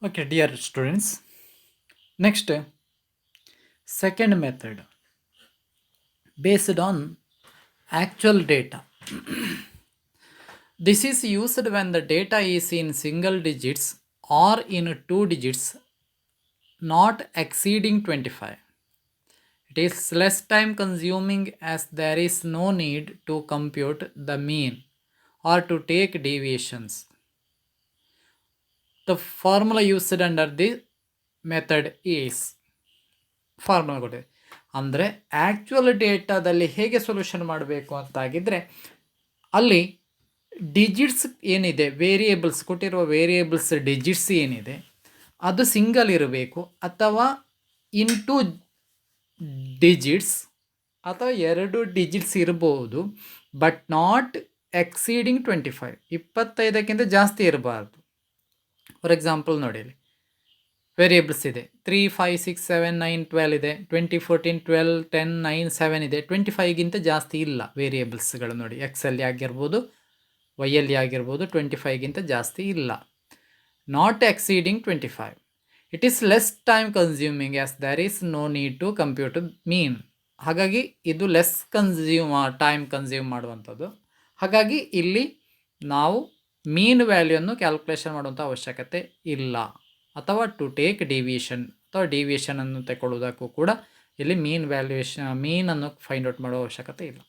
Okay, dear students. Next, second method based on actual data. This is used when the data is in single digits or in two digits, not exceeding 25. It is less time consuming as there is no need to compute the mean or to take deviations. The formula used under the method is formula ಕೊಟ್ಟಿದೆ. ಅಂದರೆ actual ಡೇಟಾದಲ್ಲಿ ಹೇಗೆ solution ಮಾಡಬೇಕು ಅಂತಾಗಿದ್ದರೆ ಅಲ್ಲಿ digits ಏನಿದೆ, variables ಕೊಟ್ಟಿರುವ variables digits ಏನಿದೆ ಅದು ಸಿಂಗಲ್ ಇರಬೇಕು ಅಥವಾ ಇಂಟು ಡಿಜಿಟ್ಸ್ ಅಥವಾ 2 ಡಿಜಿಟ್ಸ್ ಇರ್ಬೋದು, ಬಟ್ ನಾಟ್ ಎಕ್ಸೀಡಿಂಗ್ 25. 25ಕ್ಕಿಂತ ಜಾಸ್ತಿ ಇರಬಾರ್ದು. ಫಾರ್ ಎಕ್ಸಾಂಪಲ್ ನೋಡಿ, ಇಲ್ಲಿ ವೇರಿಯೇಬಲ್ಸ್ ಇದೆ 3, 5, 6, 7, 9, 12 ಇದೆ, 20, 14, 12, 10, 9, 7 ಇದೆ. 25ಗಿಂತ ಜಾಸ್ತಿ ಇಲ್ಲ ವೇರಿಯೇಬಲ್ಸ್ಗಳು ನೋಡಿ. ಎಕ್ಸಲ್ಲಿ ಆಗಿರ್ಬೋದು, ವೈಯಲ್ಲಿ ಆಗಿರ್ಬೋದು, 25ಗಿಂತ ಜಾಸ್ತಿ ಇಲ್ಲ. Not exceeding 25. It is less time consuming as there is no need to compute mean. ಹಾಗಾಗಿ ಇದು ಲೆಸ್ ಟೈಮ್ ಕನ್ಸ್ಯೂಮ್ ಮಾಡುವಂಥದ್ದು. ಹಾಗಾಗಿ ಇಲ್ಲಿ ನಾವು ಮೀನ್ ವ್ಯಾಲ್ಯೂಯನ್ನು ಕ್ಯಾಲ್ಕುಲೇಷನ್ ಮಾಡುವಂಥ ಅವಶ್ಯಕತೆ ಇಲ್ಲ. ಅಥವಾ ಟು ಟೇಕ್ ಡಿವಿಯೇಷನ್ ಅಥವಾ ಡಿವಿಯೇಷನನ್ನು ತಗೊಳ್ಳೋದಕ್ಕೂ ಕೂಡ ಇಲ್ಲಿ ಮೀನನ್ನು ಫೈಂಡ್ ಔಟ್ ಮಾಡೋ ಅವಶ್ಯಕತೆ ಇಲ್ಲ.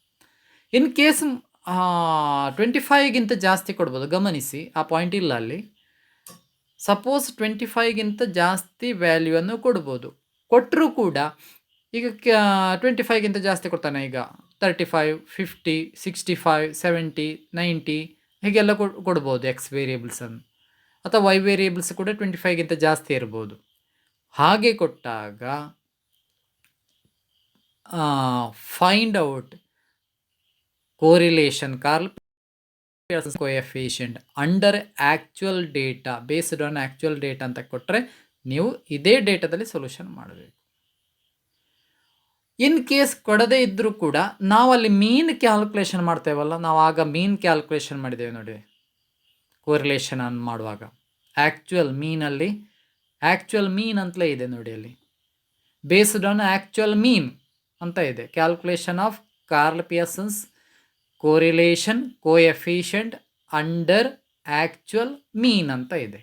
ಇನ್ ಕೇಸ್ 25ಗಿಂತ ಜಾಸ್ತಿ ಕೊಡ್ಬೋದು. ಗಮನಿಸಿ, ಆ ಪಾಯಿಂಟ್ ಇಲ್ಲ ಅಲ್ಲಿ. ಸಪೋಸ್ 25ಗಿಂತ ಜಾಸ್ತಿ ವ್ಯಾಲ್ಯೂವನ್ನು ಕೊಡ್ಬೋದು. ಕೊಟ್ಟರೂ ಕೂಡ ಈಗ 25ಗಿಂತ ಜಾಸ್ತಿ ಕೊಡ್ತಾನೆ. ಈಗ 35, 50, 65, 70, 90 ಹೀಗೆಲ್ಲ ಕೊಡ್ಬೋದು ಎಕ್ಸ್ ವೇರಿಯೇಬಲ್ಸನ್ನು. ಅಥವಾ ವೈ ವೇರಿಯೇಬಲ್ಸ್ ಕೂಡ 25ಗಿಂತ ಜಾಸ್ತಿ ಇರ್ಬೋದು. ಹಾಗೆ ಕೊಟ್ಟಾಗ find out correlation Karl Pearson coefficient under actual data based on actual data ಅಂತ ಕೊಟ್ಟರೆ ನೀವು ಇದೇ ಡೇಟಾದಲ್ಲಿ ಸೊಲ್ಯೂಷನ್ ಮಾಡಬೇಕು. ಇನ್ ಕೇಸ್ ಕೊಡದೇ ಇದ್ದರೂ ಕೂಡ ನಾವಲ್ಲಿ ಮೀನ್ ಕ್ಯಾಲ್ಕುಲೇಷನ್ ಮಾಡ್ತೇವಲ್ಲ, ನಾವು ಆಗ ಮೀನ್ ಕ್ಯಾಲ್ಕುಲೇಷನ್ ಮಾಡಿದ್ದೇವೆ ನೋಡಿ. ಕೋರಿಲೇಷನ್ ಅನ್ನು ಮಾಡುವಾಗ ಆ್ಯಕ್ಚುಯಲ್ ಮೀನಲ್ಲಿ ಆ್ಯಕ್ಚುಯಲ್ ಮೀನ್ ಅಂತಲೇ ಇದೆ ನೋಡಿ. ಅಲ್ಲಿ ಬೇಸ್ಡ್ ಆನ್ ಆ್ಯಕ್ಚುಯಲ್ ಮೀನ್ ಅಂತ ಇದೆ. Calculation of Karl Pearson's correlation coefficient under actual mean ಅಂತ ಇದೆ.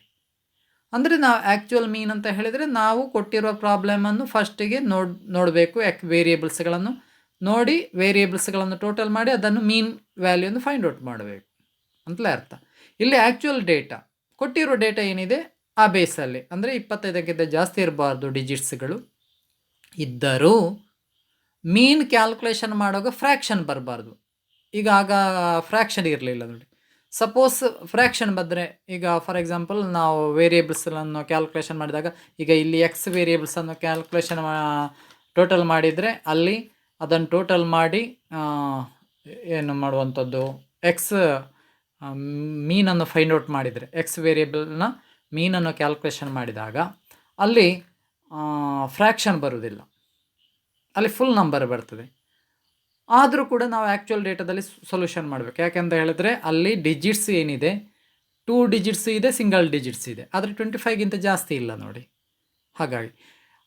ಅಂದರೆ ನಾವು ಆ್ಯಕ್ಚುಯಲ್ ಮೀನ್ ಅಂತ ಹೇಳಿದರೆ ನಾವು ಕೊಟ್ಟಿರುವ ಪ್ರಾಬ್ಲಮನ್ನು ಫಸ್ಟಿಗೆ ನೋಡಬೇಕು. ವೇರಿಯೇಬಲ್ಸ್ಗಳನ್ನು ನೋಡಿ, ವೇರಿಯೇಬಲ್ಸ್ಗಳನ್ನು ಟೋಟಲ್ ಮಾಡಿ ಅದನ್ನು ಮೀನ್ ವ್ಯಾಲ್ಯೂನ್ನು ಫೈಂಡ್ ಔಟ್ ಮಾಡಬೇಕು ಅಂತಲೇ ಅರ್ಥ. ಇಲ್ಲಿ ಆ್ಯಕ್ಚುಯಲ್ ಡೇಟಾ ಕೊಟ್ಟಿರೋ ಡೇಟಾ ಏನಿದೆ ಆ ಬೇಸಲ್ಲಿ, ಅಂದರೆ 25ಕ್ಕಿಂತ ಜಾಸ್ತಿ ಇರಬಾರ್ದು ಡಿಜಿಟ್ಸ್ಗಳು. ಇದ್ದರೂ ಮೀನ್ ಕ್ಯಾಲ್ಕುಲೇಷನ್ ಮಾಡುವಾಗ ಫ್ರ್ಯಾಕ್ಷನ್ ಬರಬಾರ್ದು. ಈಗ ಆಗ ಫ್ರ್ಯಾಕ್ಷನ್ ಇರಲಿಲ್ಲ ನೋಡಿ. ಸಪೋಸ್ ಫ್ರ್ಯಾಕ್ಷನ್ ಬಂದರೆ, ಈಗ ಫಾರ್ ಎಕ್ಸಾಂಪಲ್ ನಾವು ವೇರಿಯೇಬಲ್ಸನ್ನು ಕ್ಯಾಲ್ಕುಲೇಷನ್ ಮಾಡಿದಾಗ, ಈಗ ಇಲ್ಲಿ ಎಕ್ಸ್ ವೇರಿಯೇಬಲ್ಸನ್ನು ಕ್ಯಾಲ್ಕುಲೇಷನ್ ಟೋಟಲ್ ಮಾಡಿದರೆ ಅಲ್ಲಿ ಅದನ್ನು ಟೋಟಲ್ ಮಾಡಿ ಏನು ಮಾಡುವಂಥದ್ದು, ಎಕ್ಸ್ ಮೀನನ್ನು ಫೈಂಡ್ ಔಟ್ ಮಾಡಿದರೆ, ಎಕ್ಸ್ ವೇರಿಯೇಬಲ್ನ ಮೀನನ್ನು ಕ್ಯಾಲ್ಕುಲೇಷನ್ ಮಾಡಿದಾಗ ಅಲ್ಲಿ ಫ್ರ್ಯಾಕ್ಷನ್ ಬರುವುದಿಲ್ಲ, ಅಲ್ಲಿ ಫುಲ್ ನಂಬರ್ ಬರ್ತದೆ. ಆದರೂ ಕೂಡ ನಾವು ಆ್ಯಕ್ಚುಯಲ್ ಡೇಟಾದಲ್ಲಿ ಸೊಲ್ಯೂಷನ್ ಮಾಡಬೇಕು. ಯಾಕೆಂತ ಹೇಳಿದ್ರೆ ಅಲ್ಲಿ ಡಿಜಿಟ್ಸ್ ಏನಿದೆ 2 ಡಿಜಿಟ್ಸ್ ಇದೆ, ಸಿಂಗಲ್ ಡಿಜಿಟ್ಸ್ ಇದೆ, ಆದರೆ 25ಗಿಂತ ಜಾಸ್ತಿ ಇಲ್ಲ ನೋಡಿ. ಹಾಗಾಗಿ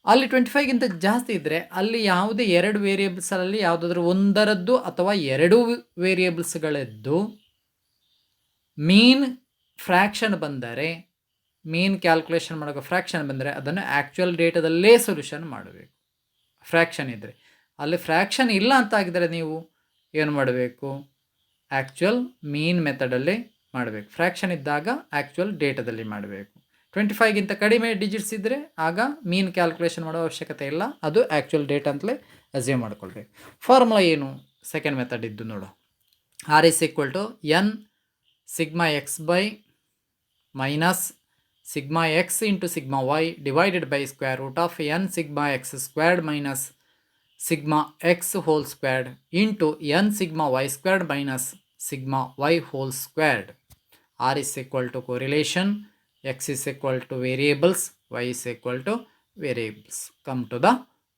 ಅಲ್ಲಿ 25ಗಿಂತ ಜಾಸ್ತಿ ಇದ್ದರೆ ಅಲ್ಲಿ ಯಾವುದೇ 2 ವೇರಿಯೇಬಲ್ಸಲ್ಲಿ ಯಾವುದಾದ್ರೂ ಒಂದರದ್ದು ಅಥವಾ 2 ವೇರಿಯೇಬಲ್ಸ್ಗಳದ್ದು ಮೀನ್ ಫ್ರ್ಯಾಕ್ಷನ್ ಬಂದರೆ, ಮೀನ್ ಕ್ಯಾಲ್ಕುಲೇಷನ್ ಮಾಡೋಕೆ ಫ್ರ್ಯಾಕ್ಷನ್ ಬಂದರೆ ಅದನ್ನು ಆ್ಯಕ್ಚುಯಲ್ ಡೇಟಾದಲ್ಲೇ ಸೊಲ್ಯೂಷನ್ ಮಾಡಬೇಕು. ಫ್ರ್ಯಾಕ್ಷನ್ ಇದ್ದರೆ. ಅಲ್ಲಿ ಫ್ರ್ಯಾಕ್ಷನ್ ಇಲ್ಲ ಅಂತ ಆಗಿದರೆ ನೀವು ಏನು ಮಾಡಬೇಕು, ಆ್ಯಕ್ಚುಯಲ್ ಮೀನ್ ಮೆಥಡಲ್ಲಿ ಮಾಡಬೇಕು. ಫ್ರ್ಯಾಕ್ಷನ್ ಇದ್ದಾಗ ಆ್ಯಕ್ಚುಯಲ್ ಡೇಟಾದಲ್ಲಿ ಮಾಡಬೇಕು. 25ಗಿಂತ ಕಡಿಮೆ ಡಿಜಿಟ್ಸ್ ಇದ್ದರೆ ಆಗ ಮೀನ್ ಕ್ಯಾಲ್ಕುಲೇಷನ್ ಮಾಡೋ ಅವಶ್ಯಕತೆ ಇಲ್ಲ, ಅದು ಆ್ಯಕ್ಚುಯಲ್ ಡೇಟಾ ಅಂತಲೇ ಅಸ್ಯೂಮ್ ಮಾಡ್ಕೊಳ್ಬೇಕು. ಫಾರ್ಮುಲಾ ಏನು ಸೆಕೆಂಡ್ ಮೆಥಡ್ ಇದ್ದು ನೋಡು. R is equal to N sigma X by minus sigma X into sigma Y divided by square root of N sigma X squared minus sigma X whole squared into N sigma Y squared minus sigma Y whole squared. R is equal to correlation, X is equal to variables, Y is equal to variables. Come to the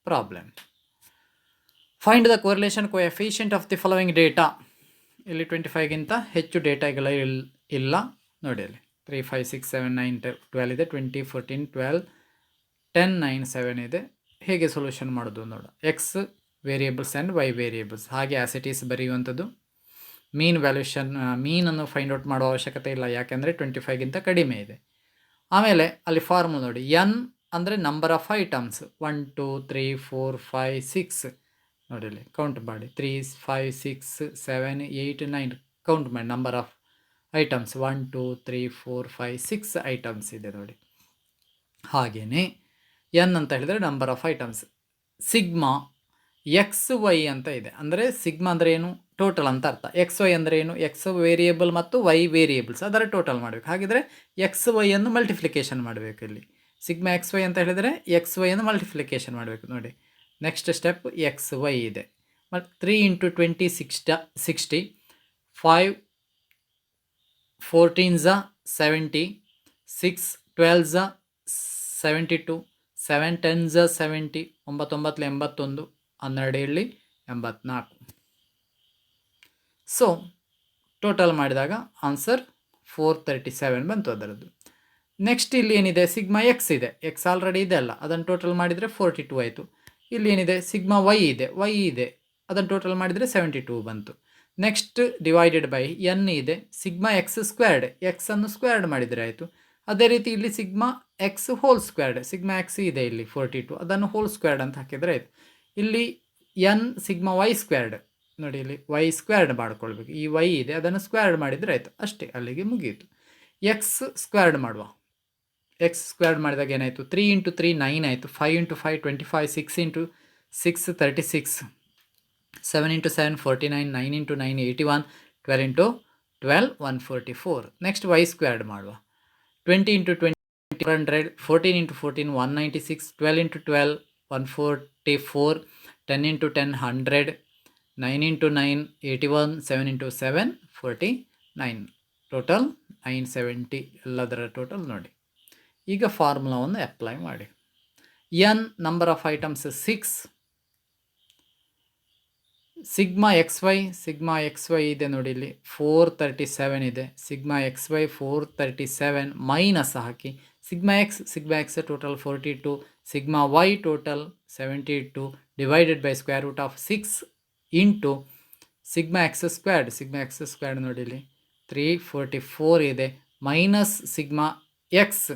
problem. Find the correlation coefficient of the following data. ಇಲ್ಲಿ 25ಗಿಂತ ಹೆಚ್ಚು ಡೇಟಾಗಳು ಇಲ್ಲ ನೋಡಿ. ಅಲ್ಲಿ 3 5 6 7 9 12 ಇದೆ, 20 14 12 10 9 7 ಇದೆ. ಹೇಗೆ solution ಮಾಡೋದು ನೋಡ. X variables and Y variables ಹಾಗೆ ಆಸ್ ಇಟ್ ಈಸ್ ಬರೆಯುವಂಥದ್ದು. ಮೀನ್ ವ್ಯಾಲ್ಯೂಷನ್ ಮೀನನ್ನು ಫೈಂಡ್ ಔಟ್ ಮಾಡೋ ಅವಶ್ಯಕತೆ ಇಲ್ಲ, ಯಾಕೆಂದರೆ 25ಗಿಂತ ಕಡಿಮೆ ಇದೆ. ಆಮೇಲೆ ಅಲ್ಲಿ ಫಾರ್ಮುಲಾ ನೋಡಿ, ಎನ್ ಅಂದರೆ ನಂಬರ್ ಆಫ್ ಐಟಮ್ಸ್ 1 2 3 4 5 6 ನೋಡಿ ಇಲ್ಲಿ ಕೌಂಟ್ ಮಾಡಿ 3 5 6 7 8 9 ಕೌಂಟ್ ಮಾಡಿ ನಂಬರ್ ಆಫ್ ಐಟಮ್ಸ್ 1 2 3 4 5 6 ಐಟಮ್ಸ್ ಇದೆ ನೋಡಿ. ಹಾಗೆಯೇ ಎನ್ ಅಂತ ಹೇಳಿದರೆ number of items. Sigma X Y ಅಂತ ಇದೆ, ಅಂದರೆ ಸಿಗ್ಮಾ ಅಂದರೆ ಏನು, ಟೋಟಲ್ ಅಂತ ಅರ್ಥ. ಎಕ್ಸ್ ವೈ ಅಂದರೆ ಏನು, ಎಕ್ಸ್ ವೇರಿಯೇಬಲ್ ಮತ್ತು ವೈ ವೇರಿಯೇಬಲ್ಸ್ ಅದರ ಟೋಟಲ್ ಮಾಡಬೇಕು. ಹಾಗಿದ್ರೆ ಎಕ್ಸ್ ವೈಯನ್ನು ಮಲ್ಟಿಫ್ಲಿಕೇಶನ್ ಮಾಡಬೇಕು. ಇಲ್ಲಿ ಸಿಗ್ಮಾ ಎಕ್ಸ್ ವೈ ಅಂತ ಹೇಳಿದರೆ ಎಕ್ಸ್ ವೈಯನ್ನು ಮಲ್ಟಿಫ್ಲಿಕೇಶನ್ ಮಾಡಬೇಕು ನೋಡಿ. ನೆಕ್ಸ್ಟ್ ಸ್ಟೆಪ್ ಎಕ್ಸ್ ವೈ ಇದೆ. ಮತ್ತು 3 × 20 60 5 14 70 6 12 72 7 10 70 9 81 12 84. ಸೊ ಟೋಟಲ್ ಮಾಡಿದಾಗ ಆನ್ಸರ್ 437 ಬಂತು ಅದರದ್ದು. ನೆಕ್ಸ್ಟ್ ಇಲ್ಲಿ ಏನಿದೆ, ಸಿಗ್ಮಾ ಎಕ್ಸ್ ಇದೆ, ಎಕ್ಸ್ ಆಲ್ರೆಡಿ ಇದೆ ಅಲ್ಲ, ಅದನ್ನು ಟೋಟಲ್ ಮಾಡಿದರೆ 42 ಆಯಿತು. ಇಲ್ಲಿ ಏನಿದೆ, ಸಿಗ್ಮಾ ವೈ ಇದೆ, ವೈ ಇದೆ, ಅದನ್ನು ಟೋಟಲ್ ಮಾಡಿದರೆ 72 ಬಂತು. ನೆಕ್ಸ್ಟ್ ಡಿವೈಡೆಡ್ ಬೈ ಎನ್ ಇದೆ, ಸಿಗ್ಮಾ ಎಕ್ಸ್ ಸ್ಕ್ವೇರ್ಡ್, ಎಕ್ಸನ್ನು ಸ್ಕ್ವೇರ್ಡ್ ಮಾಡಿದರೆ ಆಯಿತು. ಅದೇ ರೀತಿ ಇಲ್ಲಿ sigma X whole squared, sigma X ಇದೆ ಇಲ್ಲಿ 42, ಅದನ್ನು ಹೋಲ್ ಸ್ಕ್ವೇರ್ಡ್ ಅಂತ ಹಾಕಿದರೆ ಆಯಿತು. ಇಲ್ಲಿ ಎನ್ ಸಿಗ್ಮಾ ವೈ ಸ್ಕ್ವೇರ್ಡ್ ನೋಡಿ, ಇಲ್ಲಿ ವೈ ಸ್ಕ್ವೇರ್ಡ್ ಮಾಡ್ಕೊಳ್ಬೇಕು, ಈ ವೈ ಇದೆ ಅದನ್ನು ಸ್ಕ್ವೇರ್ಡ್ ಮಾಡಿದರೆ ಆಯಿತು, ಅಷ್ಟೇ, ಅಲ್ಲಿಗೆ ಮುಗಿಯಿತು. ಎಕ್ಸ್ ಸ್ಕ್ವೇರ್ಡ್ ಮಾಡುವ, ಎಕ್ಸ್ ಸ್ಕ್ವೇರ್ಡ್ ಮಾಡಿದಾಗ ಏನಾಯಿತು, 3 × 3 9 ಆಯಿತು, 5 × 5 25, 6 × 6 36, 7 × 7 49, 9 × 9 81, 12 × 12 144. ನೆಕ್ಸ್ಟ್ ವೈ ಸ್ಕ್ವೇರ್ಡ್ ಮಾಡುವ, 20 × 20 200, 14 × 14 196, 12 × 12 144, 10 × 10 100, 9 × 9 81, 7 × 7 49, ಟೋಟಲ್ 970 ಎಲ್ಲದರ ಟೋಟಲ್ ನೋಡಿ. ಈಗ ಫಾರ್ಮುಲಾವನ್ನು ಅಪ್ಲೈ ಮಾಡಿ. N number of items 6, sigma X Y ಇದೆ ನೋಡಿ, ಇಲ್ಲಿ 437 ಇದೆ, ಸಿಗ್ಮಾ ಎಕ್ಸ್ ವೈ 437 ಮೈನಸ್ ಹಾಕಿ sigma X total 42, sigma Y total 72 divided by square root of 6 into sigma X squared ನೋಡಿ ಇಲ್ಲಿ 344 ಇದೆ, ಮೈನಸ್ ಸಿಗ್ಮಾ ಎಕ್ಸ್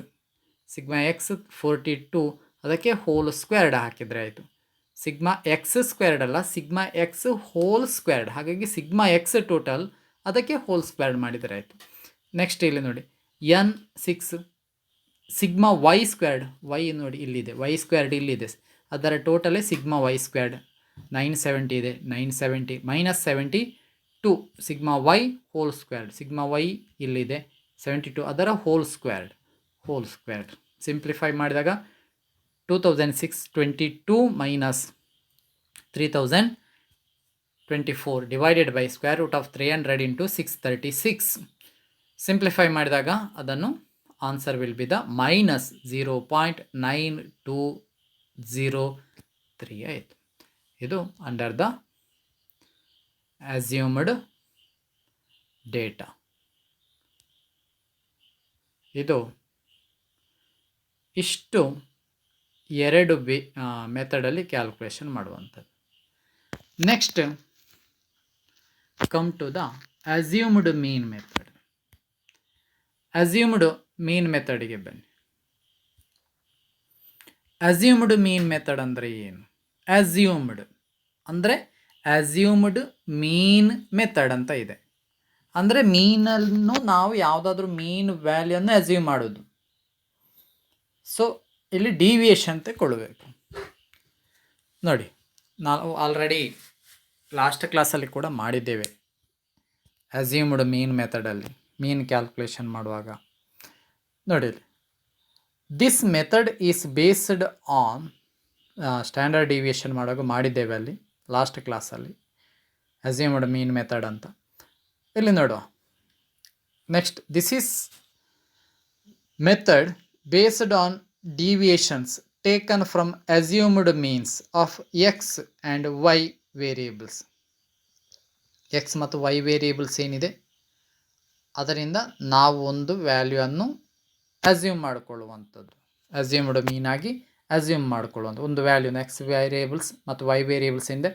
42 ಅದಕ್ಕೆ ಹೋಲ್ ಸ್ಕ್ವೇರ್ಡ್ ಹಾಕಿದರೆ ಆಯಿತು. ಸಿಗ್ಮಾ ಎಕ್ಸ್ ಸ್ಕ್ವೇರ್ಡ್ ಅಲ್ಲ, ಸಿಗ್ಮಾ ಎಕ್ಸ್ ಹೋಲ್ ಸ್ಕ್ವೇರ್ಡ್, ಹಾಗಾಗಿ sigma X total ಅದಕ್ಕೆ ಹೋಲ್ ಸ್ಕ್ವೇರ್ಡ್ ಮಾಡಿದರೆ ಆಯಿತು. ನೆಕ್ಸ್ಟ್ ಇಲ್ಲಿ ನೋಡಿ N 6, sigma Y squared, Y ನೋಡಿ ಇಲ್ಲಿದೆ, ವೈ ಸ್ಕ್ವೇರ್ಡ್ ಇಲ್ಲಿದೆ, ಅದರ ಟೋಟಲೇ ಸಿಗ್ಮಾ ವೈ ಸ್ಕ್ವೇರ್ಡ್ 970 ಇದೆ, 970 minus 72 sigma Y whole squared, sigma Y ಇಲ್ಲಿದೆ 72 ಅದರ ಹೋಲ್ ಸ್ಕ್ವೇರ್ಡ್. ಸಿಂಪ್ಲಿಫೈ ಮಾಡಿದಾಗ 2622 minus 3024 divided by square root of 300 into 636. Simplify ಮಾಡಿದಾಗ ಅದನ್ನು answer will be the minus 0.9203 ಆಯಿತು. ಇದು ಅಂಡರ್ ದ ಅಸ್ಯೂಮ್ಡ್ ಡೇಟಾ. ಇದು ಇಷ್ಟು ಎರಡು ಮೆಥಡಲ್ಲಿ ಕ್ಯಾಲ್ಕುಲೇಷನ್ ಮಾಡುವಂಥದ್ದು. Next come to the assumed mean method. Assumed mean ಮೆಥಡಿಗೆ ಬನ್ನಿ. ಅಸ್ಯೂಮ್ಡ್ ಮೀನ್ ಮೆಥಡ್ ಅಂದರೆ ಏನು? ಅಸ್ಯೂಮ್ಡ್ ಅಂದರೆ ಅಸ್ಯೂಮ್ಡ್ ಮೀನ್ ಮೆಥಡ್ ಅಂತ ಇದೆ. ಅಂದರೆ ಮೀನನ್ನು ನಾವು ಯಾವುದಾದ್ರೂ ಮೀನ್ ವ್ಯಾಲ್ಯೂನ್ನು ಅಸ್ಯೂಮ್ ಮಾಡೋದು. ಸೊ ಇಲ್ಲಿ ಡಿವಿಯೇಷನ್ ತಗೊಳ್ಬೇಕು ನೋಡಿ. ನಾವು ಆಲ್ರೆಡಿ ಲಾಸ್ಟ್ ಕ್ಲಾಸಲ್ಲಿ ಕೂಡ ಮಾಡಿದ್ದೇವೆ ಅಸ್ಯೂಮ್ಡ್ ಮೀನ್ ಮೆಥಡಲ್ಲಿ ಮೀನ್ ಕ್ಯಾಲ್ಕುಲೇಷನ್ ಮಾಡುವಾಗ ನೋಡಿ. This method is based on standard deviation ಮಾಡುವಾಗ ಮಾಡಿದ್ದೇವೆ ಅಲ್ಲಿ ಲಾಸ್ಟ್ ಕ್ಲಾಸಲ್ಲಿ ಅಸ್ಯೂಮ್ಡ್ ಮೀನ್ ಮೆಥಡ್ ಅಂತ. ಇಲ್ಲಿ ನೋಡುವ. Next this is method based on deviations taken from assumed means of x and y variables. x ಮತ್ತು y ವೇರಿಯೇಬಲ್ಸ್ ಏನಿದೆ ಅದರಿಂದ ನಾವು ಒಂದು ವ್ಯಾಲ್ಯೂವನ್ನು ಅಸ್ಯೂಮ್ ಮಾಡಿಕೊಳ್ಳುವಂಥದ್ದು, ಅಸ್ಯೂಮ್ಡ್ ಮೀನಾಗಿ ಅಸ್ಯೂಮ್ ಮಾಡಿಕೊಳ್ಳುವಂಥ ಒಂದು ವ್ಯಾಲ್ಯೂನ ಎಕ್ಸ್ ವೇರಿಯೇಬಲ್ಸ್ ಮತ್ತು ವೈ ವೇರಿಯೇಬಲ್ಸ್ ಇಂದ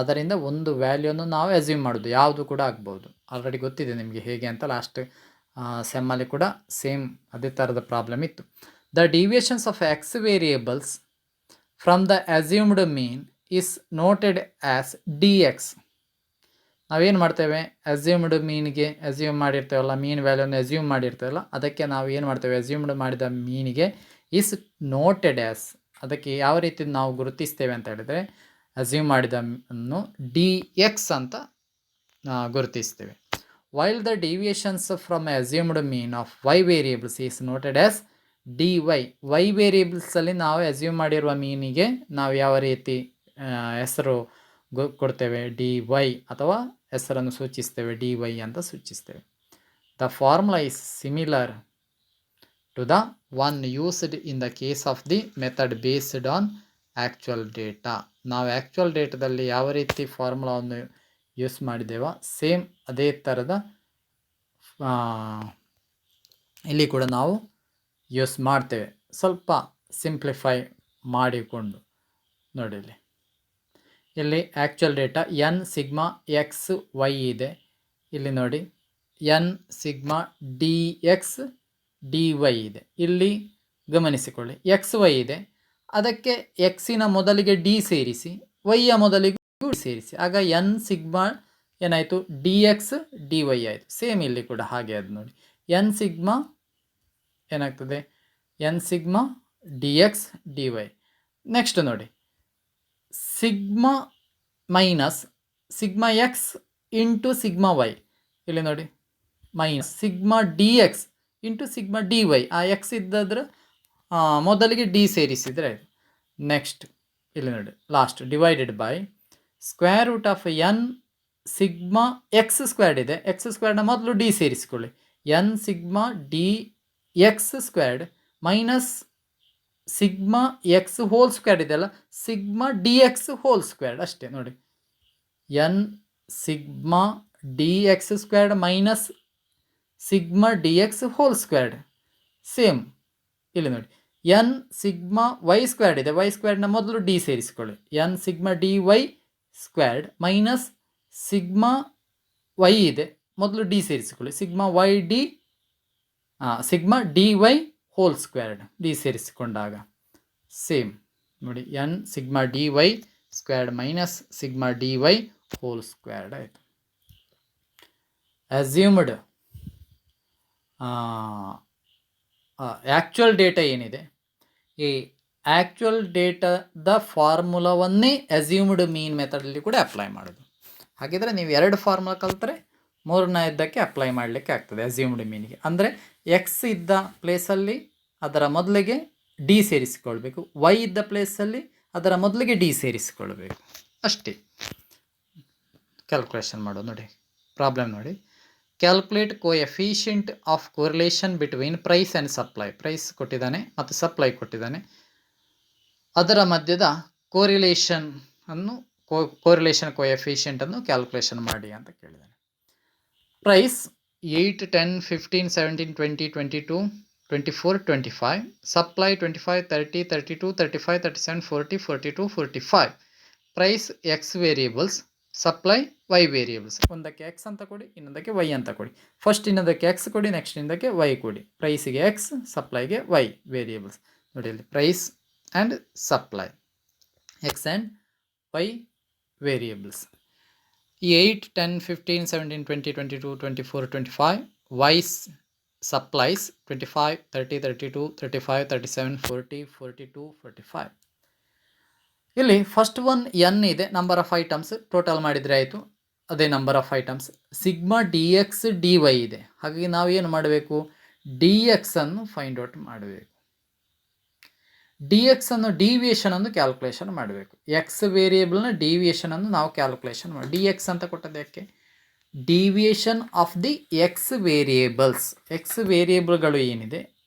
ಅದರಿಂದ ಒಂದು ವ್ಯಾಲ್ಯೂವನ್ನು ನಾವು ಅಸ್ಯೂಮ್ ಮಾಡೋದು, ಯಾವುದು ಕೂಡ ಆಗ್ಬೋದು. ಆಲ್ರೆಡಿ ಗೊತ್ತಿದೆ ನಿಮಗೆ ಹೇಗೆ ಅಂತ, ಲಾಸ್ಟ್ ಸೆಮ್ಮಲ್ಲಿ ಕೂಡ ಸೇಮ್ ಅದೇ ಥರದ ಪ್ರಾಬ್ಲಮ್ ಇತ್ತು. The deviations of X variables from the assumed mean is noted as D X. ನಾವೇನು ಮಾಡ್ತೇವೆ, ಅಸ್ಯೂಮ್ಡ್ ಮೀನಿಗೆ ಅಸ್ಯೂಮ್ ಮಾಡಿರ್ತೇವಲ್ಲ, ಮೀನ್ ವ್ಯಾಲ್ಯೂನ ಅಸ್ಯೂಮ್ ಮಾಡಿರ್ತೇವಲ್ಲ, ಅದಕ್ಕೆ ನಾವು ಏನು ಮಾಡ್ತೇವೆ, ಅಸ್ಯೂಮ್ಡ್ ಮಾಡಿದ ಮೀನಿಗೆ ಇಸ್ ನೋಟೆಡ್ ಆ್ಯಸ್, ಅದಕ್ಕೆ ಯಾವ ರೀತಿ ನಾವು ಗುರುತಿಸ್ತೇವೆ ಅಂತ ಹೇಳಿದರೆ, ಅಸ್ಯೂಮ್ ಮಾಡಿದನ್ನು ಡಿ ಎಕ್ಸ್ ಅಂತ ಗುರುತಿಸ್ತೇವೆ. While the deviations from assumed mean of Y variables is noted as D Y. Y ವೇರಿಯೇಬಲ್ಸಲ್ಲಿ ನಾವು ಅಸ್ಯೂಮ್ ಮಾಡಿರುವ ಮೀನಿಗೆ ನಾವು ಯಾವ ರೀತಿ ಹೆಸರು ಕೊಡ್ತೇವೆ, ಡಿ ವೈ, ಅಥವಾ ಹೆಸರನ್ನು ಸೂಚಿಸ್ತೇವೆ ಡಿ ವೈ ಅಂತ ಸೂಚಿಸ್ತೇವೆ. The formula is similar to the one used in the case of the method based on actual data. ನಾವು ಆ್ಯಕ್ಚುಯಲ್ ಡೇಟಾದಲ್ಲಿ ಯಾವ ರೀತಿ ಫಾರ್ಮುಲಾವನ್ನು ಯೂಸ್ ಮಾಡಿದ್ದೇವೋ ಸೇಮ್ ಅದೇ ಥರದ ಇಲ್ಲಿ ಕೂಡ ನಾವು ಯೂಸ್ ಮಾಡ್ತೇವೆ. ಸ್ವಲ್ಪ ಸಿಂಪ್ಲಿಫೈ ಮಾಡಿಕೊಂಡು ನೋಡಿ, ಇಲ್ಲಿ actual data N sigma X Y ಇದೆ. ಇಲ್ಲಿ ನೋಡಿ N sigma D X D Y ಇದೆ. ಇಲ್ಲಿ ಗಮನಿಸಿಕೊಳ್ಳಿ, ಎಕ್ಸ್ ವೈ ಇದೆ, ಅದಕ್ಕೆ ಎಕ್ಸಿನ ಮೊದಲಿಗೆ ಡಿ ಸೇರಿಸಿ, ವೈಯ ಮೊದಲಿಗೆ ಸೇರಿಸಿ, ಆಗ ಎನ್ ಸಿಗ್ಮಾ ಏನಾಯಿತು, ಡಿ ಎಕ್ಸ್ ಡಿ ವೈ ಆಯಿತು. ಸೇಮ್ ಇಲ್ಲಿ ಕೂಡ ಹಾಗೆ ಅದು ನೋಡಿ, ಎನ್ ಸಿಗ್ಮಾ ಏನಾಗ್ತದೆ, N sigma D X D Y. Next ನೋಡಿ, sigma minus sigma X into sigma Y. ಇಲ್ಲಿ ನೋಡಿ, minus sigma D X into sigma D Y. ಆ ಎಕ್ಸ್ ಇದ್ದಾದ್ರೆ ಮೊದಲಿಗೆ ಡಿ ಸೇರಿಸಿದರೆ ಆಯಿತು. ನೆಕ್ಸ್ಟ್ ಇಲ್ಲಿ ನೋಡಿ, last divided by square root of N sigma X squared ಇದೆ, ಎಕ್ಸ್ ಸ್ಕ್ವೇರ್ಡ್ನ ಮೊದಲು ಡಿ ಸೇರಿಸಿಕೊಳ್ಳಿ, N sigma D X squared minus sigma X whole squared ಇದೆಯಲ್ಲ, sigma D X whole squared ಅಷ್ಟೇ ನೋಡಿ, N sigma D X squared minus sigma D X whole squared. Same ಇಲ್ಲಿ ನೋಡಿ, N sigma Y squared ಇದೆ, Y ಸ್ಕ್ವೇರ್ಡ್ನ ಮೊದಲು D ಸೇರಿಸಿಕೊಳ್ಳಿ, N sigma D Y squared minus sigma Y ಇದೆ, ಮೊದಲು ಡಿ ಸೇರಿಸಿಕೊಳ್ಳಿ, sigma Y D sigma D Y whole squared, D ಸೇರಿಸಿಕೊಂಡಾಗ ಸೇಮ್ ನೋಡಿ, N sigma D Y squared minus sigma D Y whole squared ಆಯಿತು. Assumed actual data ಏನಿದೆ, ಈ actual ಡೇಟಾದ ಫಾರ್ಮುಲಾವನ್ನೇ assumed ಮೀನ್ ಮೆಥಡಲ್ಲಿ ಕೂಡ ಅಪ್ಲೈ ಮಾಡೋದು. ಹಾಗಿದ್ರೆ ನೀವು 2 ಫಾರ್ಮುಲಾ ಕಲಿತ್ರೆ 3ನೇದಕ್ಕೆ ಅಪ್ಲೈ ಮಾಡಲಿಕ್ಕೆ ಆಗ್ತದೆ ಅಸ್ಯೂಮ್ಡ್ ಮೀನಿಗೆ. ಅಂದರೆ ಎಕ್ಸ್ ಇದ್ದ ಪ್ಲೇಸಲ್ಲಿ ಅದರ ಮೊದಲಿಗೆ ಡಿ ಸೇರಿಸಿಕೊಳ್ಬೇಕು, ವೈ ಇದ್ದ ಪ್ಲೇಸಲ್ಲಿ ಅದರ ಮೊದಲಿಗೆ ಡಿ ಸೇರಿಸಿಕೊಳ್ಬೇಕು, ಅಷ್ಟೇ. ಕ್ಯಾಲ್ಕುಲೇಷನ್ ಮಾಡೋದು ನೋಡಿ, ಪ್ರಾಬ್ಲಮ್ ನೋಡಿ. Calculate coefficient of correlation between price and supply. Price ಕೊಟ್ಟಿದ್ದಾನೆ ಮತ್ತು ಸಪ್ಲೈ ಕೊಟ್ಟಿದ್ದಾನೆ, ಅದರ ಮಧ್ಯದ ಕೋರಿಲೇಷನ್ ಅನ್ನು ಕೋರಿಲೇಷನ್ ಕೋಎಫಿಷಿಯಂಟನ್ನು ಕ್ಯಾಲ್ಕುಲೇಷನ್ ಮಾಡಿ ಅಂತ ಕೇಳಿದ್ದಾನೆ. Price 8, 10, 15, 17, 20, 22, 24, 25. Supply 25, 30, 32, 35, 37, 40, 42, 45. Price X variables, supply Y variables. ಒಂದಕ್ಕೆ ಎಕ್ಸ್ ಅಂತ ಕೊಡಿ, ಇನ್ನೊಂದಕ್ಕೆ ವೈ ಅಂತ ಕೊಡಿ. ಫಸ್ಟ್ ಇನ್ನೊಂದಕ್ಕೆ ಎಕ್ಸ್ ಕೊಡಿ, ನೆಕ್ಸ್ಟ್ ಇನ್ನೊಂದಕ್ಕೆ ವೈ ಕೊಡಿ. ಪ್ರೈಸಿಗೆ ಎಕ್ಸ್, ಸಪ್ಲೈಗೆ ವೈ ವೇರಿಯೇಬಲ್ಸ್. ನೋಡಿ ಇಲ್ಲಿ price and supply, X and Y variables. ಈ 8, 10, 15, 17, 20, 22, 24, 25. Y's supplies 25, 30, 32, 35, 37, 40, 42, 45. ಇಲ್ಲಿ ಫಸ್ಟ್ ಒನ್ ಎನ್ ಇದೆ, ನಂಬರ್ ಆಫ್ ಐಟಮ್ಸ್ ಟೋಟಲ್ ಮಾಡಿದರೆ ಆಯಿತು, ಅದೇ number of items. Sigma D X D Y ಇದೆ, ಹಾಗಾಗಿ ನಾವು ಏನು ಮಾಡಬೇಕು, ಡಿ ಎಕ್ಸ್ ಅನ್ನು ಫೈಂಡ್ ಔಟ್ ಮಾಡಬೇಕು. ಡಿ ಎಕ್ಸ್ ಅನ್ನು ಡಿವಿಯೇಷನ್ ಅನ್ನು ಕ್ಯಾಲ್ಕುಲೇಷನ್ ಮಾಡಬೇಕು. ಎಕ್ಸ್ ವೇರಿಯೇಬಲ್ನ ಡಿವಿಯೇಷನ್ ಅನ್ನು ನಾವು ಕ್ಯಾಲ್ಕುಲೇಷನ್ ಮಾಡಿ, ಡಿ ಎಕ್ಸ್ ಅಂತ ಕೊಟ್ಟದ್ದಕ್ಕೆ deviation of the X variables. ಎಕ್ಸ್ ವೇರಿಯೇಬಲ್ಗಳು ಏನಿದೆ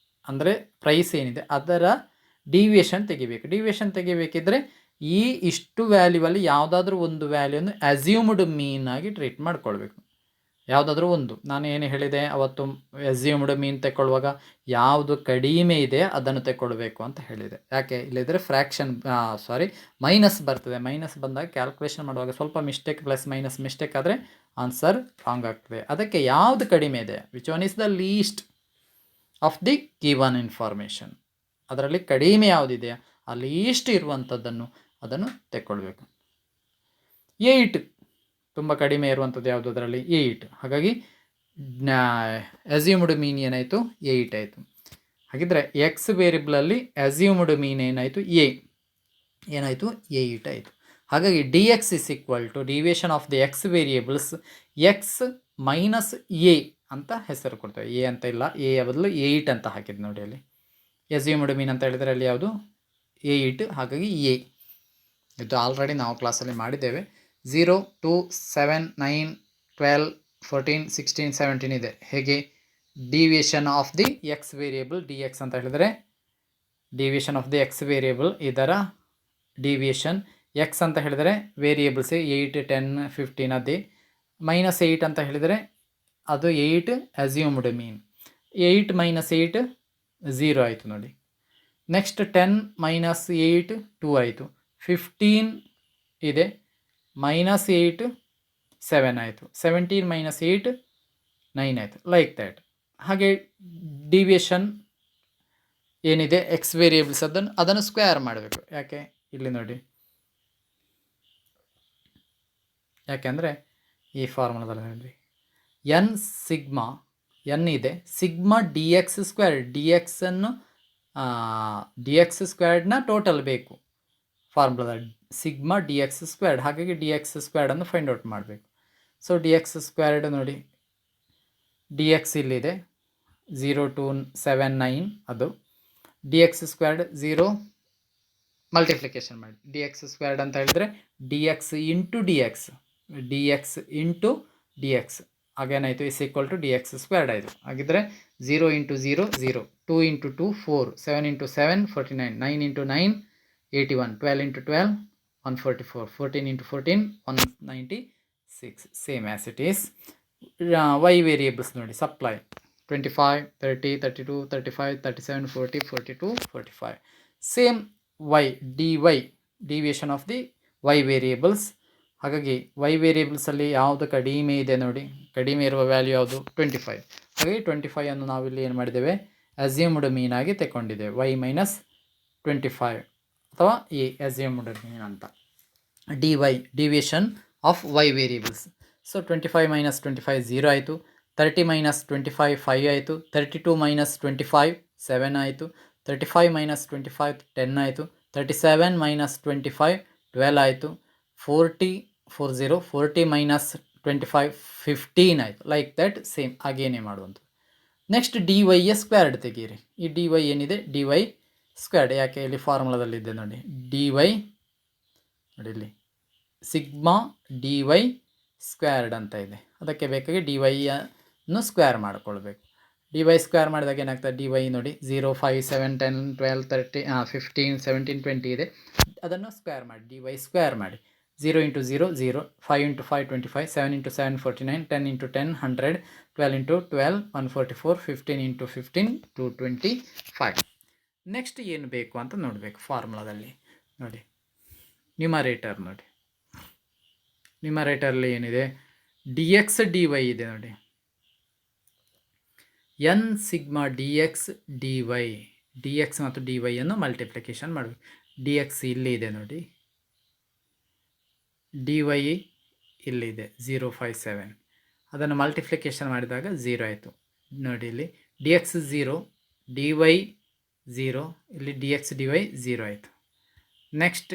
ಅಂದರೆ ಪ್ರೈಸ್ ಏನಿದೆ ಅದರ ಡಿವಿಯೇಷನ್ ತೆಗಿಬೇಕು. ಡಿವಿಯೇಷನ್ ತೆಗಿಬೇಕಿದ್ರೆ ಈ ಇಷ್ಟು ವ್ಯಾಲ್ಯೂವಲ್ಲಿ ಯಾವುದಾದ್ರೂ ಒಂದು ವ್ಯಾಲ್ಯೂನು ಅಸ್ಯೂಮ್ಡ್ ಮೀನ್ ಆಗಿ ಟ್ರೀಟ್ ಮಾಡ್ಕೊಳ್ಬೇಕು. ಯಾವುದಾದ್ರೂ ಒಂದು. ನಾನು ಏನು ಹೇಳಿದೆ ಅವತ್ತು ಅಸ್ಯೂಮ್ಡ್ ಮೀನ್ ತಗೊಳ್ಳುವಾಗ ಯಾವುದು ಕಡಿಮೆ ಇದೆ ಅದನ್ನು ತಗೊಳ್ಬೇಕು ಅಂತ ಹೇಳಿದೆ. ಯಾಕೆ ಇಲ್ಲಿದ್ರೆ ಫ್ರ್ಯಾಕ್ಷನ್ ಮೈನಸ್ ಬರ್ತದೆ. ಮೈನಸ್ ಬಂದಾಗ ಕ್ಯಾಲ್ಕುಲೇಷನ್ ಮಾಡುವಾಗ ಸ್ವಲ್ಪ ಮಿಸ್ಟೇಕ್ ಪ್ಲಸ್ ಮೈನಸ್ ಮಿಸ್ಟೇಕ್ ಆದರೆ ಆನ್ಸರ್ ರಾಂಗ್ ಆಗ್ತದೆ. ಅದಕ್ಕೆ ಯಾವುದು ಕಡಿಮೆ ಇದೆ, which one is the least of the given information, ಅದರಲ್ಲಿ ಕಡಿಮೆ ಯಾವುದಿದೆಯಾ ಆ ಲೀಸ್ಟ್ ಇರುವಂಥದ್ದನ್ನು ಅದನ್ನು ತೆಕ್ಕೊಳ್ಬೇಕು. 8 ತುಂಬ ಕಡಿಮೆ ಇರುವಂಥದ್ದು ಯಾವುದು, ಅದರಲ್ಲಿ 8. ಹಾಗಾಗಿ ಅಸ್ಯೂಮ್ಡ್ ಮೀನ್ ಏನಾಯಿತು 8 ಆಯಿತು. ಹಾಗಿದ್ರೆ ಎಕ್ಸ್ ವೇರಿಯಬಲಲ್ಲಿ ಅಸ್ಯೂಮ್ಡ್ ಮೀನ್ ಏನಾಯಿತು ಏನಾಯಿತು 8 ಆಯಿತು. ಹಾಗಾಗಿ D X is equal to deviation of the X variables X minus A ಅಂತ ಹೆಸರು ಕೊಡ್ತೇವೆ. ಎ ಅಂತ ಇಲ್ಲ, ಎ ಬದಲು 8 ಅಂತ ಹಾಕಿದ್ದು ನೋಡಿ. ಅಲ್ಲಿ ಅಸ್ಯೂಮ್ಡ್ ಮೀನ್ ಅಂತ ಹೇಳಿದರೆ ಅಲ್ಲಿ ಯಾವುದು 8, ಹಾಗಾಗಿ ಎ. ಇದು ಆಲ್ರೆಡಿ ನಾವು ಕ್ಲಾಸಲ್ಲಿ ಮಾಡಿದ್ದೇವೆ. 0, 2, 7, 9, 12, 14, 16, 17 ಇದೆ. ಹೇಗೆ deviation of the X variable D X ಅಂತ ಹೇಳಿದರೆ deviation of the X variable ಇದರ ಡಿವಿಯೇಷನ್. ಎಕ್ಸ್ ಅಂತ ಹೇಳಿದರೆ ವೇರಿಯೇಬಲ್ಸ್ 8, 10, 15 ಅದೇ. ಮೈನಸ್ 8 ಅಂತ ಹೇಳಿದರೆ ಅದು 8 ಅಸ್ಯೂಮ್ಡ್ ಮೀನ್. 8 ಮೈನಸ್ 8 0 ಆಯಿತು ನೋಡಿ. ನೆಕ್ಸ್ಟ್ 10 ಮೈನಸ್ 8 2 ಆಯಿತು. 15 ಇದೆ, ಮೈನಸ್ 8 7 ಆಯಿತು. 17 ಮೈನಸ್ 8 9 ಆಯಿತು. Like that. ಹಾಗೆ ಡಿವಿಯೇಷನ್ ಏನಿದೆ ಎಕ್ಸ್ ವೇರಿಯೇಬಲ್ಸ್ ಅದನ್ನು ಸ್ಕ್ವೇರ್ ಮಾಡಬೇಕು. ಯಾಕೆ ಇಲ್ಲಿ ನೋಡಿ, ಯಾಕೆಂದರೆ ಈ ಫಾರ್ಮುಲಾದಲ್ಲಿ ನೋಡಿ ಎನ್ ಸಿಗ್ಮಾ ಎನ್ ಇದೆ, sigma D X square, D ಎಕ್ಸನ್ನು ಡಿ ಎಕ್ಸ್ ಸ್ಕ್ವೇರ್ಡ್ನ ಟೋಟಲ್ ಬೇಕು ಫಾರ್ಮುಲಾದಲ್ಲಿ, ಸಿಗ್ಮಾ ಡಿ ಎಕ್ಸ್ ಸ್ಕ್ವೇರ್ಡ್. ಹಾಗಾಗಿ ಡಿ ಎಕ್ಸ್ ಸ್ಕ್ವೇರ್ಡನ್ನು ಫೈಂಡ್ ಔಟ್ ಮಾಡಬೇಕು. ಸೊ ಡಿ ಎಕ್ಸ್ ಸ್ಕ್ವೇರ್ಡ್ ನೋಡಿ, ಡಿ ಎಕ್ಸ್ ಇಲ್ಲಿದೆ 0 2 7 9 ಅದು. ಡಿ ಎಕ್ಸ್ ಸ್ಕ್ವೇರ್ಡ್ 0 ಮಲ್ಟಿಪ್ಲಿಕೇಶನ್ ಮಾಡಿ. ಡಿ ಎಕ್ಸ್ ಸ್ಕ್ವೇರ್ಡ್ ಅಂತ ಹೇಳಿದರೆ D X into D X, D X into D X ಹಾಗೇನಾಯಿತು is equal to D X squared ಆಯಿತು. ಹಾಗಿದ್ರೆ 0 into 0 0, 2 into 2 4, 7 into 7 49, 9 into 9 81, 12 into 12 144, 14 into 14 196. Same as it is. Y variables ನೋಡಿ, supply 25 30 32 35 37 40 42 45. Same Y D Y deviation of the Y variables. ಹಾಗಾಗಿ Y ವೇರಿಯೇಬಲ್ಸಲ್ಲಿ ಯಾವುದು ಕಡಿಮೆ ಇದೆ ನೋಡಿ, ಕಡಿಮೆ ಇರುವ ವ್ಯಾಲ್ಯೂ ಯಾವುದು 25. ಹಾಗಾಗಿ 25 ಅನ್ನು ನಾವಿಲ್ಲಿ ಏನು ಮಾಡಿದ್ದೇವೆ ಅಸ್ಯೂಮ್ಡ್ ಮೀನ್ ಆಗಿ ತಗೊಂಡಿದ್ದೇವೆ. ವೈ ಮೈನಸ್ 25 ಅಥವಾ ಎ ಅಸ್ಯೂಮ್ಡ್ ಮೀನ್ ಅಂತ. D Y deviation of Y variables. So 25 ಮೈನಸ್ 25 0 ಆಯಿತು. 30 ಮೈನಸ್ 25 5 ಆಯಿತು. 32 ಮೈನಸ್ 25 7 ಆಯಿತು. 35 ಮೈನಸ್ 25 10 ಆಯಿತು. 37 ಮೈನಸ್ 25 12 ಆಯಿತು. 40 ಮೈನಸ್ 25 15 ಆಯಿತು. ಲೈಕ್ ದ್ಯಾಟ್ ಸೇಮ್ ಹಾಗೇನೇ ಮಾಡುವಂಥದ್ದು. ನೆಕ್ಸ್ಟ್ ಡಿ ವೈಯ ಸ್ಕ್ವೇರ್ಡ್ ತೆಗೀರಿ. ಈ ಡಿ ವೈ ಏನಿದೆ ಡಿ ವೈ ಸ್ಕ್ವೇರ್ಡ್, ಯಾಕೆ ಇಲ್ಲಿ ಫಾರ್ಮುಲಾದಲ್ಲಿದೆ ನೋಡಿ, ಡಿ ವೈ ನೋಡಿ ಇಲ್ಲಿ ಸಿಗ್ಮಾ ಡಿ ವೈ ಸ್ಕ್ವೇರ್ಡ್ ಅಂತ ಇದೆ. ಅದಕ್ಕೆ ಬೇಕಾಗಿ ಡಿ ವೈಯನ್ನು ಸ್ಕ್ವೇರ್ ಮಾಡಿಕೊಳ್ಬೇಕು. ಡಿ ವೈ ಸ್ಕ್ವೇರ್ ಮಾಡಿದಾಗ ಏನಾಗ್ತದೆ, ಡಿ ವೈ ನೋಡಿ 0 5 7 10 12 30 15 17 20 ಇದೆ. ಅದನ್ನು ಸ್ಕ್ವೇರ್ ಮಾಡಿ, ಡಿ ವೈ ಸ್ಕ್ವೇರ್ ಮಾಡಿ. 0 into 0 0, 5 into 5 25, 7 into 7 49, 10 into 10 100, 12 into 12 144, 15 into 15 225. Next ಏನು ಬೇಕು ಅಂತ ನೋಡಬೇಕು ಫಾರ್ಮುಲಾದಲ್ಲಿ ನೋಡಿ. ನ್ಯೂಮರೇಟರ್ ನೋಡಿ, ನ್ಯೂಮರೇಟರಲ್ಲಿ ಏನಿದೆ ಡಿ ಎಕ್ಸ್ ಡಿ ವೈ ಇದೆ ನೋಡಿ. N sigma D X D Y, D X ಮತ್ತು ಡಿ ವೈಯನ್ನು ಮಲ್ಟಿಪ್ಲಿಕೇಶನ್ ಮಾಡಬೇಕು. ಡಿ ಎಕ್ಸ್ ಇಲ್ಲಿ ಇದೆ ನೋಡಿ, ಡಿ ವೈ ಇಲ್ಲಿದೆ 0 5 7. ಅದನ್ನು ಮಲ್ಟಿಪ್ಲಿಕೇಶನ್ ಮಾಡಿದಾಗ 0 ಆಯಿತು ನೋಡಿ. ಇಲ್ಲಿ ಡಿ ಎಕ್ಸ್ 0, ಡಿ ವೈ 0, ಇಲ್ಲಿ ಡಿ ಎಕ್ಸ್ ಡಿ ವೈ 0 ಆಯಿತು. ನೆಕ್ಸ್ಟ್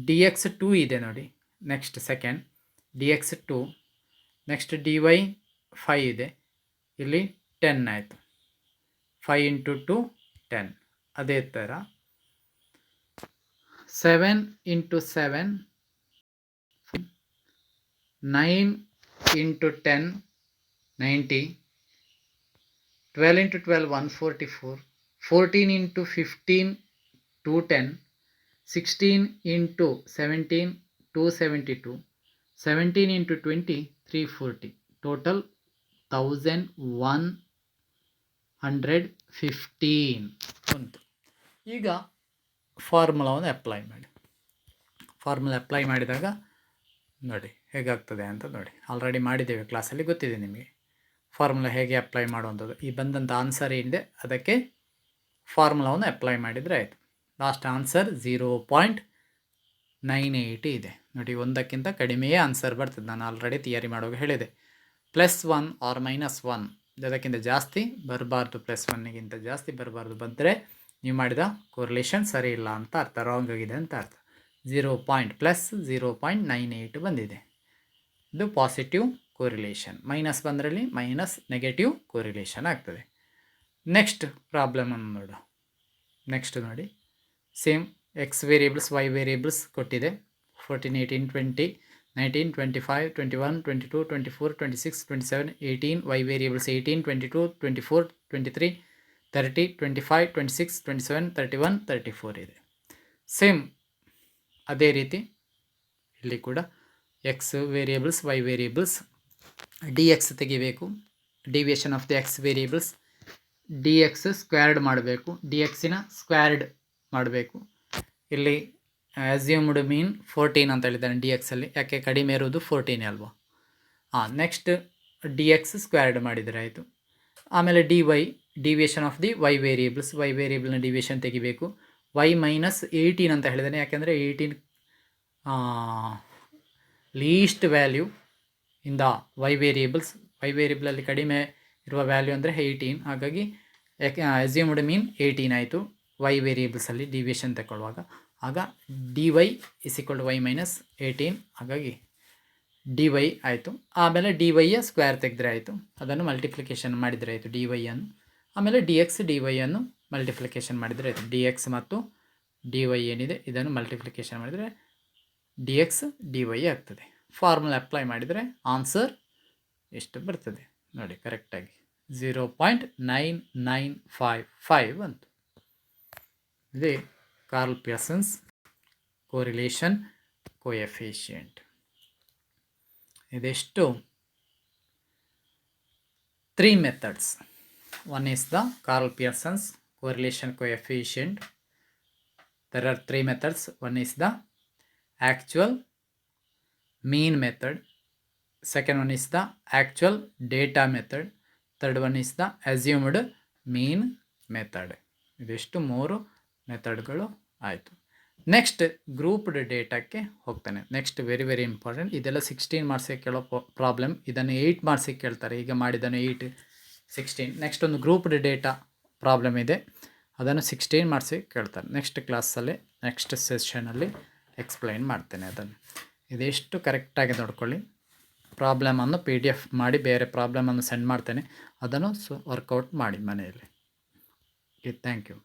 ಡಿ ಎಕ್ಸ್ 2 ಇದೆ ನೋಡಿ, next second D X 2, next D Y 5 ಇದೆ, ಇಲ್ಲಿ 10 ಆಯಿತು. 5 ಇಂಟು 2 10. ಅದೇ ಥರ 7 into 7 9 into 10 90, 12 into 12 144, 14 into 15 210, 16 into 17 272, 17 into 20 340. Total 1115 ಬಂತು. ಈಗ ಫಾರ್ಮುಲಾವನ್ನು ಅಪ್ಲೈ ಮಾಡಿ. ಫಾರ್ಮುಲಾ ಅಪ್ಲೈ ಮಾಡಿದಾಗ ನೋಡಿ ಹೇಗಾಗ್ತದೆ ಅಂತ ನೋಡಿ. ಆಲ್ರೆಡಿ ಮಾಡಿದ್ದೇವೆ ಕ್ಲಾಸಲ್ಲಿ, ಗೊತ್ತಿದೆ ನಿಮಗೆ ಫಾರ್ಮುಲಾ ಹೇಗೆ ಅಪ್ಲೈ ಮಾಡುವಂಥದ್ದು. ಈ ಬಂದಂಥ ಆನ್ಸರ್ ಏನಿದೆ ಅದಕ್ಕೆ ಫಾರ್ಮುಲಾವನ್ನು ಅಪ್ಲೈ ಮಾಡಿದರೆ ಆಯಿತು. ಲಾಸ್ಟ್ ಆನ್ಸರ್ 0.98 ಇದೆ ನೋಡಿ. ಒಂದಕ್ಕಿಂತ ಕಡಿಮೆಯೇ ಆನ್ಸರ್ ಬರ್ತದೆ. ನಾನು ಆಲ್ರೆಡಿ ತಿಯಾರಿ ಮಾಡುವಾಗ ಹೇಳಿದೆ. +1 ಆರ್ -1 ಅದಕ್ಕಿಂತ ಜಾಸ್ತಿ ಬರಬಾರ್ದು, +1ಗಿಂತ ಜಾಸ್ತಿ ಬರಬಾರ್ದು. ಬಂದರೆ ನೀವು ಮಾಡಿದ ಕೋರಿಲೇಷನ್ ಸರಿ ಇಲ್ಲ ಅಂತ ಅರ್ಥ, ರಾಂಗ್ ಆಗಿದೆ ಅಂತ ಅರ್ಥ. 0.98 ಬಂದಿದೆ, ಇದು ಪಾಸಿಟಿವ್ ಕೋರಿಲೇಷನ್. ಮೈನಸ್ ಬಂದರಲ್ಲಿ ಮೈನಸ್ ನೆಗೆಟಿವ್ ಕೋರಿಲೇಷನ್ ಆಗ್ತದೆ. ನೆಕ್ಸ್ಟ್ ಪ್ರಾಬ್ಲಮನ್ನು ನೋಡು. ನೆಕ್ಸ್ಟ್ ನೋಡಿ, same X variables Y variables ಕೊಟ್ಟಿದೆ. 14, 18, 20, 19, 25, 21, 22, 24, 26, 27, 18 ವೈ ವೇರಿಯೇಬಲ್ಸ್ 18, 22, 24, 23, 30, 25, 26, 27, 31, 34 ಇದೆ. ಸೇಮ್ ಅದೇ ರೀತಿ ಇಲ್ಲಿ ಕೂಡ X variables Y variables D X ತೆಗಿಬೇಕು. Deviation of the X variables D X squared ಮಾಡಬೇಕು, ಡಿ ಎಕ್ಸಿನ ಸ್ಕ್ವೇರ್ಡ್ ಮಾಡಬೇಕು. ಇಲ್ಲಿ ಅಸ್ಯೂಮ್ಡ್ ಮೀನ್ 14 ಅಂತ ಹೇಳಿದ್ದಾನೆ ಡಿ ಎಕ್ಸಲ್ಲಿ, ಯಾಕೆ ಕಡಿಮೆ ಇರೋದು 14 ಅಲ್ವಾ. ನೆಕ್ಸ್ಟ್ ಡಿ ಎಕ್ಸ್ ಸ್ಕ್ವೇರ್ಡ್ ಮಾಡಿದರೆ ಆಯಿತು. ಆಮೇಲೆ D Y deviation of the Y variables, Y ವೇರಿಯೇಬಲ್ನ ಡಿವಿಯೇಷನ್ ತೆಗಿಬೇಕು. y -18 ಅಂತ ಹೇಳಿದ್ದಾನೆ, ಯಾಕೆಂದರೆ 18 least value in the Y variables. Y ವೇರಿಯೇಬಲಲ್ಲಿ ಕಡಿಮೆ ಇರುವ ವ್ಯಾಲ್ಯೂ ಅಂದರೆ 18, ಹಾಗಾಗಿ ಅಸ್ಯೂಮ್ಡ್ ಮೀನ್ 18 ಆಯಿತು. ವೈ ವೇರಿಯೇಬಲ್ಸಲ್ಲಿ ಡಿವಿಯೇಷನ್ ತಗೊಳ್ಳುವಾಗ ಆಗ dy = y -18, ಹಾಗಾಗಿ dy ಆಯಿತು. ಆಮೇಲೆ dy ಯ ಸ್ಕ್ವೇರ್ ತೆಗೆದ್ರೆ ಆಯಿತು, ಅದನ್ನು ಮಲ್ಟಿಪ್ಲಿಕೇಶನ್ ಮಾಡಿದರೆ ಆಯಿತು dy ಅನ್ನು. ಆಮೇಲೆ dx dy ಅನ್ನು ಮಲ್ಟಿಪ್ಲಿಕೇಶನ್ ಮಾಡಿದರೆ ಆಯಿತು. dx ಮತ್ತು dy ಏನಿದೆ ಇದನ್ನು ಮಲ್ಟಿಪ್ಲಿಕೇಶನ್ ಮಾಡಿದರೆ dx dy ಆಗ್ತದೆ. ಫಾರ್ಮುಲಾ ಅಪ್ಲೈ ಮಾಡಿದರೆ ಆನ್ಸರ್ ಎಷ್ಟು ಬರ್ತದೆ ನೋಡಿ ಕರೆಕ್ಟಾಗಿ 0.9955 ಬಂತು. ಇದೇ ಕಾರ್ಲ್ ಪಿಯರ್ಸನ್ಸ್ ಕೋರಿಲೇಷನ್ ಕೋಎಫಿಷಿಯಂಟ್. ಇದೆಷ್ಟು 3 methods. One is the Karl Pearson's correlation coefficient. There are 3 methods. One is the actual mean method. Second one is the actual data method. Third one is the assumed mean method. ಇದೆಷ್ಟು 3 ಮೆಥಡ್ಗಳು ಆಯಿತು. Next grouped ಡೇಟಾಕ್ಕೆ ಹೋಗ್ತಾನೆ. Next very very important. ಇದೆಲ್ಲ 16 ಮಾರ್ಕ್ಸಿಗೆ ಕೇಳೋ problem. ಇದನ್ನು 8 ಮಾರ್ಕ್ಸಿಗೆ ಕೇಳ್ತಾರೆ. ಈಗ ಮಾಡಿದ್ದಾನೆ 8, 16. Next ಒಂದು ಗ್ರೂಪ್ಡ್ ಡೇಟಾ ಪ್ರಾಬ್ಲಮ್ ಇದೆ, ಅದನ್ನು 16 ಮಾರ್ಕ್ಸಿಗೆ ಕೇಳ್ತಾರೆ. ನೆಕ್ಸ್ಟ್ ಕ್ಲಾಸಲ್ಲಿ ನೆಕ್ಸ್ಟ್ ಸೆಷನಲ್ಲಿ ಎಕ್ಸ್ಪ್ಲೈನ್ ಮಾಡ್ತೇನೆ ಅದನ್ನು. ಇದೆಷ್ಟು ಕರೆಕ್ಟಾಗಿ ನೋಡ್ಕೊಳ್ಳಿ. ಪ್ರಾಬ್ಲಮನ್ನು PDF ಮಾಡಿ ಬೇರೆ ಪ್ರಾಬ್ಲಮನ್ನು ಸೆಂಡ್ ಮಾಡ್ತೇನೆ, ಅದನ್ನು ವರ್ಕೌಟ್ ಮಾಡಿ ಮನೆಯಲ್ಲಿ. Okay, thank you.